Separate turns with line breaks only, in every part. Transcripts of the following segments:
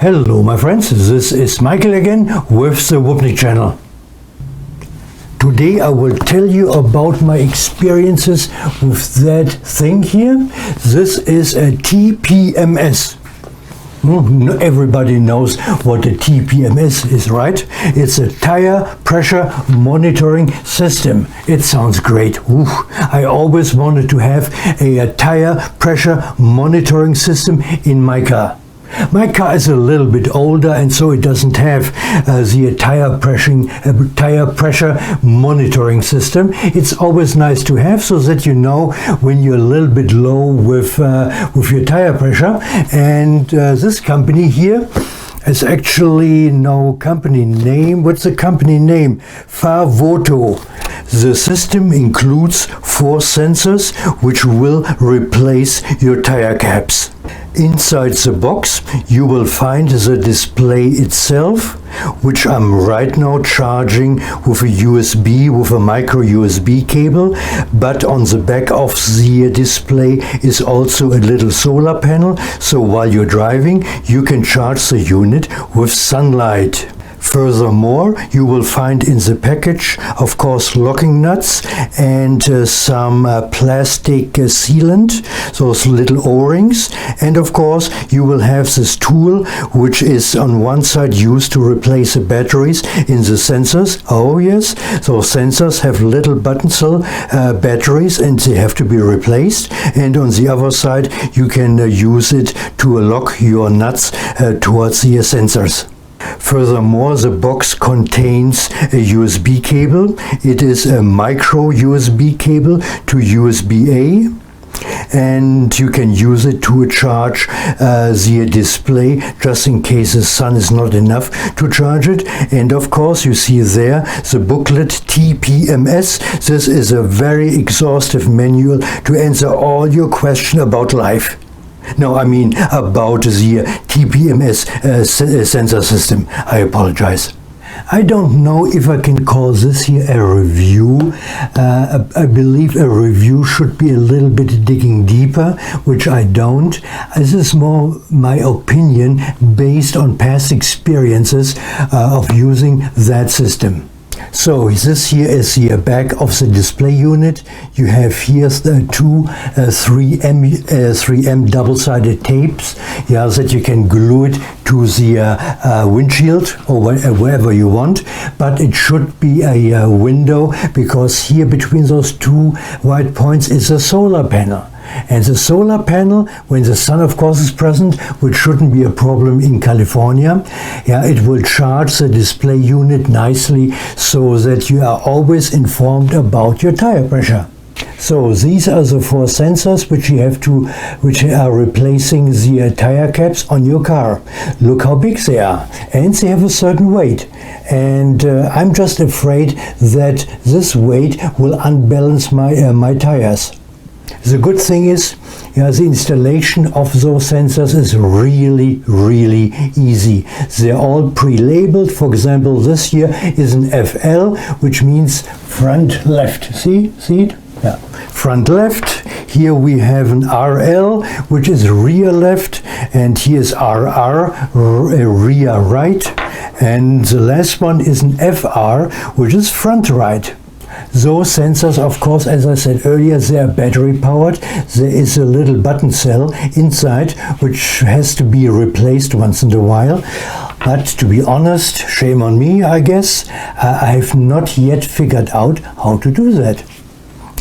Hello my friends, this is Michael again with the Woopnik channel. Today I will tell you about my experiences with that thing here. This is a TPMS. Everybody knows what a TPMS is, right? It's a tire pressure monitoring system. It sounds great. I always wanted to have a tire pressure monitoring system in my car. My car is a little bit older and so it doesn't have the tire pressure monitoring system. It's always nice to have so that you know when you're a little bit low with your tire pressure. And this company here is actually no company name. What's the company name? Favoto. The system includes 4 sensors which will replace your tire caps. Inside the box you will find the display itself, which I'm right now charging with a micro USB cable, but on the back of the display is also a little solar panel, so while you're driving you can charge the unit with sunlight. Furthermore, you will find in the package, of course, locking nuts and some plastic sealant, those little O-rings. And of course, you will have this tool, which is on one side used to replace the batteries in the sensors. Oh yes, those sensors have little button cell batteries and they have to be replaced. And on the other side, you can use it to lock your nuts towards the sensors. Furthermore, the box contains a USB cable. It is a micro USB cable to USB-A, and you can use it to charge the display just in case the sun is not enough to charge it. And of course you see there the booklet TPMS. This is a very exhaustive manual to answer all your questions about life. No, I mean about the TPMS sensor system. I apologize. I don't know if I can call this here a review. I believe a review should be a little bit digging deeper, which I don't. This is more my opinion based on past experiences of using that system. So this here is the back of the display unit. You have here the two 3M double-sided tapes, that you can glue it to the windshield or wherever you want. But it should be a window, because here between those two white points is a solar panel. And the solar panel, when the sun of course is present, which shouldn't be a problem in California, it will charge the display unit nicely so that you are always informed about your tire pressure. So these are the 4 sensors which are replacing the tire caps on your car. Look how big they are, and they have a certain weight. And I'm just afraid that this weight will unbalance my tires. The good thing is, the installation of those sensors is really easy. They're all pre-labeled. For example, this here is an FL, which means front left. See it? Yeah, front left. Here we have an RL, which is rear left, and here's RR, rear right. And the last one is an FR, which is front right. Those sensors, of course, as I said earlier, they are battery powered. There is a little button cell inside which has to be replaced once in a while. But to be honest, shame on me, I guess, I have not yet figured out how to do that.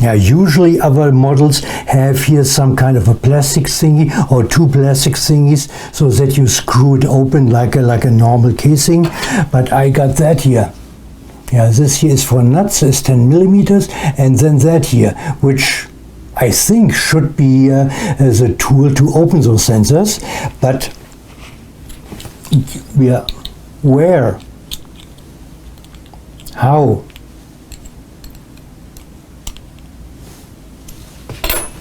Usually other models have here some kind of a plastic thingy or 2 plastic thingies so that you screw it open like a normal casing. But I got that here. This here is for nuts, is 10 millimeters, and then that here, which I think should be the tool to open those sensors. But where? How?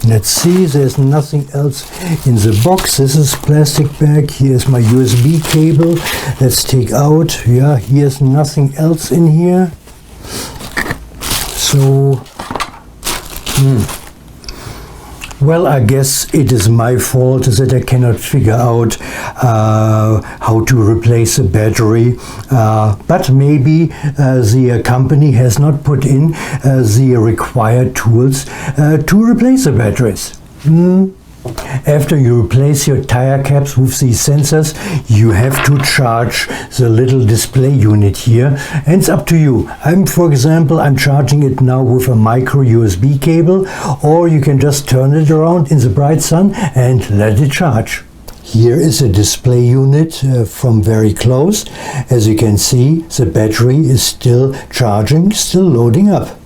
Let's see, there's nothing else in the box. This is plastic bag. Here's my USB cable. Let's take out. Here's nothing else in here. So Well, I guess it is my fault that I cannot figure out how to replace a battery, but maybe the company has not put in the required tools to replace the batteries. After you replace your tire caps with these sensors, you have to charge the little display unit here, and it's up to you. For example, I'm charging it now with a micro USB cable, or you can just turn it around in the bright sun and let it charge. Here is a display unit from very close. As you can see, the battery is still charging, still loading up.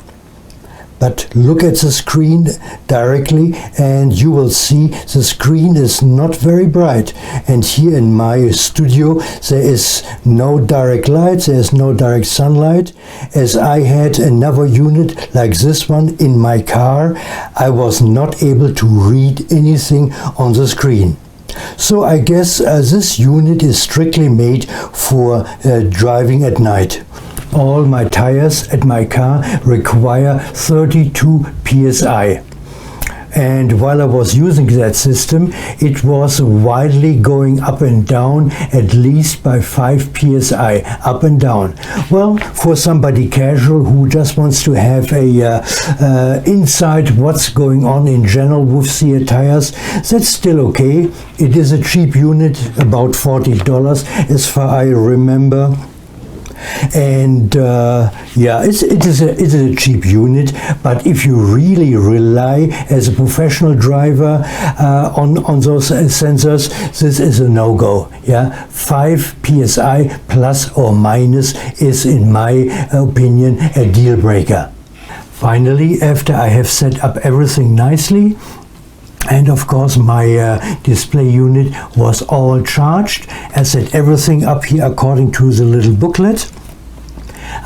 But look at the screen directly and you will see the screen is not very bright. And here in my studio there is no direct light, there is no direct sunlight. As I had another unit like this one in my car, I was not able to read anything on the screen. So I guess this unit is strictly made for driving at night. All my tires at my car require 32 psi. And while I was using that system, it was widely going up and down, at least by 5 psi, up and down. Well, for somebody casual who just wants to have a insight what's going on in general with the tires, that's still okay. It is a cheap unit, about $40 as far as I remember. And yeah, it is a cheap unit, but if you really rely as a professional driver on those sensors, this is a no-go. Yeah, 5 psi plus or minus is, in my opinion, a deal breaker. Finally, after I have set up everything nicely, and of course my display unit was all charged, I set everything up here according to the little booklet,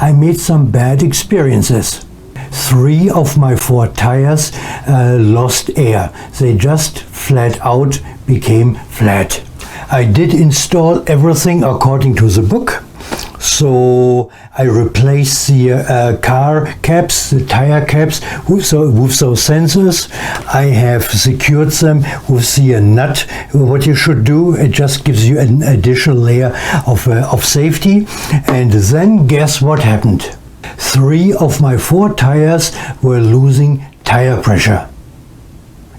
I made some bad experiences. 3 of my 4 tires lost air. They just flat out became flat. I did install everything according to the book. So I replaced the car caps, the tire caps, with those sensors. I have secured them with the nut. What you should do, it just gives you an additional layer of safety. And then guess what happened? 3 of my 4 tires were losing tire pressure.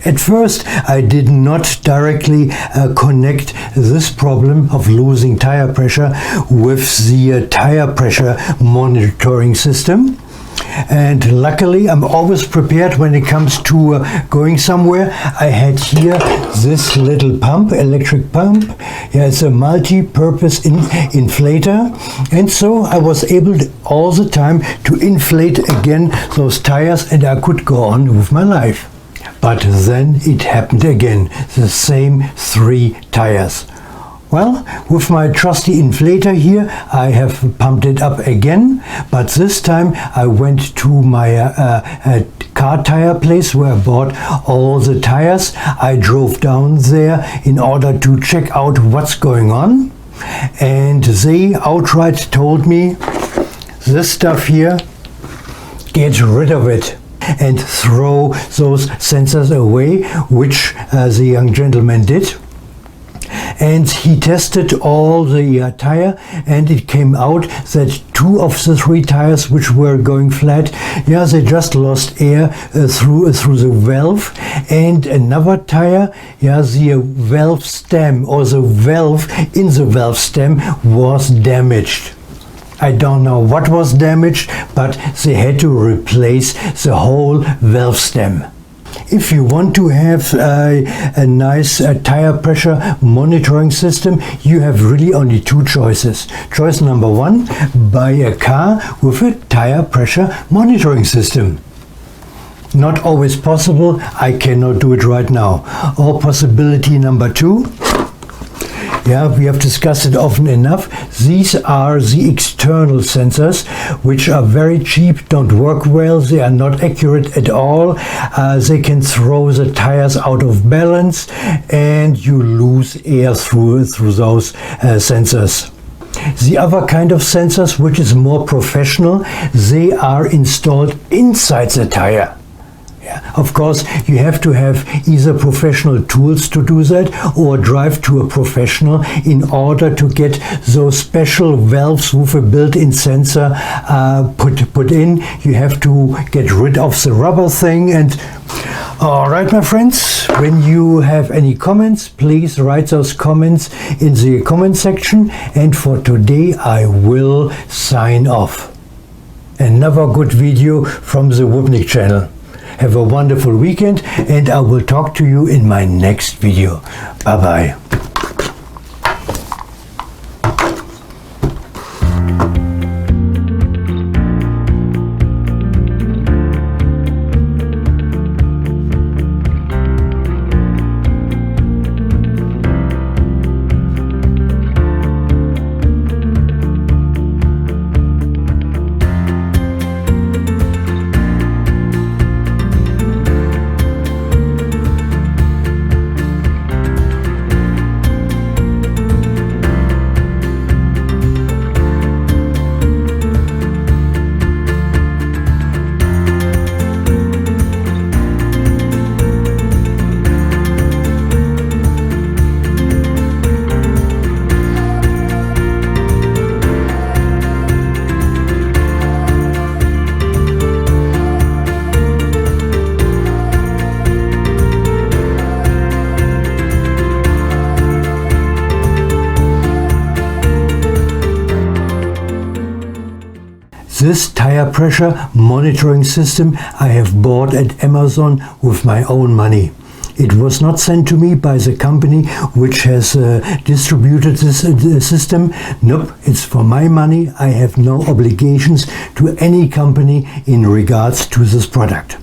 At first, I did not directly connect this problem of losing tire pressure with the tire pressure monitoring system. And luckily, I'm always prepared when it comes to going somewhere. I had here this little pump, electric pump. Yeah, it's a multi-purpose inflator. And so I was able all the time to inflate again those tires, and I could go on with my life. But then it happened again, the same 3 tires. Well, with my trusty inflator here, I have pumped it up again, but this time I went to my car tire place where I bought all the tires. I drove down there in order to check out what's going on, and they outright told me, this stuff here, get rid of it and throw those sensors away, which the young gentleman did. And he tested all the tire, and it came out that 2 of the 3 tires which were going flat, yeah, they just lost air through the valve, and another tire, yeah, the valve stem or the valve in the valve stem was damaged. I don't know what was damaged, but they had to replace the whole valve stem. If you want to have a nice tire pressure monitoring system, you have really only 2 choices. Choice number 1, buy a car with a tire pressure monitoring system. Not always possible, I cannot do it right now. Or possibility number 2, yeah, we have discussed it often enough. These are the external sensors, which are very cheap, don't work well, they are not accurate at all. They can throw the tires out of balance, and you lose air through those sensors. The other kind of sensors, which is more professional, they are installed inside the tire. Of course, you have to have either professional tools to do that or drive to a professional in order to get those special valves with a built-in sensor put in. You have to get rid of the rubber thing. And all right, my friends, when you have any comments, please write those comments in the comment section. And for today, I will sign off. Another good video from the Woopnik channel. Have a wonderful weekend, and I will talk to you in my next video. Bye bye. This tire pressure monitoring system I have bought at Amazon with my own money. It was not sent to me by the company which has distributed this system. Nope, it's for my money. I have no obligations to any company in regards to this product.